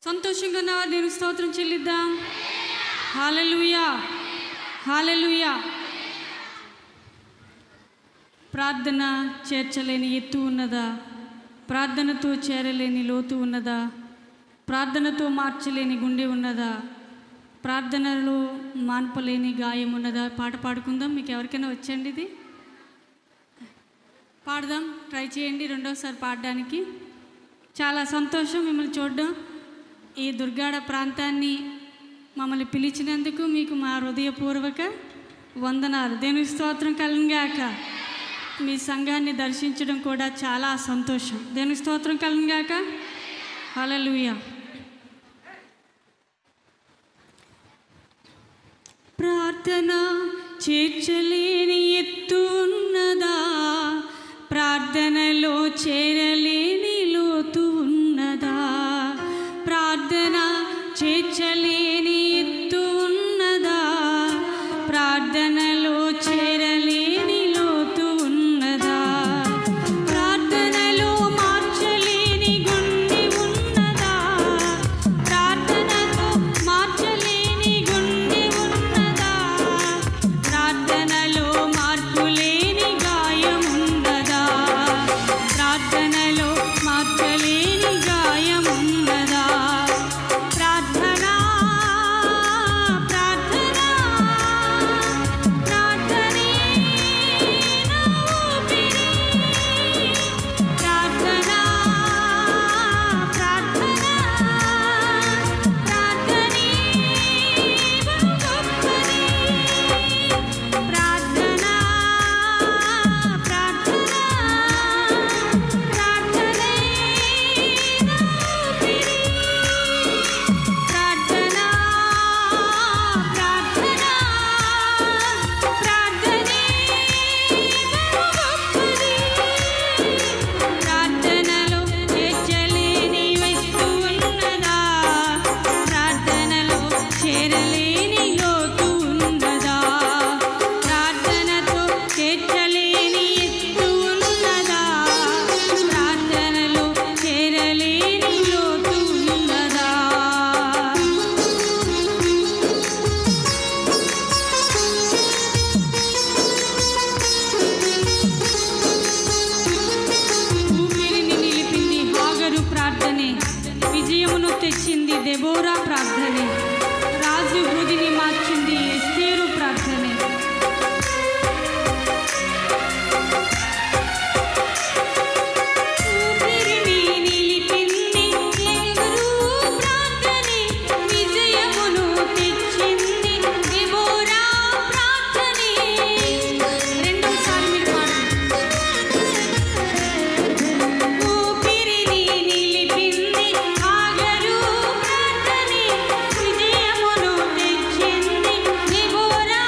సంతోషంగా ఉన్నవారు దేవునికి స్తోత్రం చెల్లిద్దాం. హల్లెలూయా, హల్లెలూయా. ప్రార్థన చేర్చలేని ఎత్తు ఉన్నదా? ప్రార్థనతో చేరలేని లోతు ఉన్నదా? ప్రార్థనతో మార్చలేని గుండె ఉన్నదా? ప్రార్థనలో మాన్పలేని గాయం ఉన్నదా? పాట పాడుకుందాం. మీకు ఎవరికైనా వచ్చండి, ఇది పాడదాం, ట్రై చేయండి రెండోసారి పాడడానికి. చాలా సంతోషం మిమ్మల్ని చూడడం. ఈ దుర్గాడ ప్రాంతాన్ని మమ్మల్ని పిలిచినందుకు మీకు మా హృదయపూర్వక వందనాలు. దేవునికి స్తోత్రం కలుగుగాక. మీ సంఘాన్ని దర్శించడం కూడా చాలా సంతోషం. దేవునికి స్తోత్రం కలుగుగాక. హల్లెలూయా. ప్రార్థన చేర్చలేని ఎత్తు ఉన్నదా? ప్రార్థనలో చేరలేని లోతు ఉన్నదా? ప్రార్థన చేర్చలేని ఎత్తు ఉన్నదా? ప్రార్థనలో చేరలేని లోతు ఉన్నదా? ప్రార్థనలో మార్చలేని గుండె ఉన్నదా? ప్రార్థనతో మార్చలేని గుండె ఉన్నదా? ప్రార్థనలో మార్పులేని గాయం ఉన్నదా? ప్రార్థనలో మార్చలేని గాయం ఉన్నదా? ప్రార్థన ప్రార్థన ప్రార్థనే నా ఊపిరి. ప్రార్థన ప్రార్థన ప్రార్థనే బహు గొప్పది. ప్రార్థన ప్రార్థన ప్రార్థనే నా ఊపిరి. ప్రార్థన ప్రార్థన ప్రార్థనే బహు గొప్పది. ప్రార్థనలో చేర్చలేని ఎత్తు ఉన్నదా? ప్రార్థనలో చేరలేని లోతు ఉన్నదా? ప్రార్థనతో చేర్చలేని ఎత్తు ఉన్నదా? ప్రార్థనలో చేరలేని లోతు ఉన్నదా? ఊపిరిని నిలిపింది హాగరు ప్రార్థనే. విజయమును తెచ్చింది దెబోరా ప్రార్థనే. రాజు బూదిని మార్చింది ఎస్తేరు ప్రార్థనే. ఊపిరిని నిలిపింది హాగరు ప్రార్థనే. విజయమును తెచ్చింది దెబోరా ప్రార్థనే. రెండోసారి మీరు పాడండి. ఊపిరిని నిలిపింది హాగరు ప్రార్థనే. విజయమును తెచ్చింది దెబోరా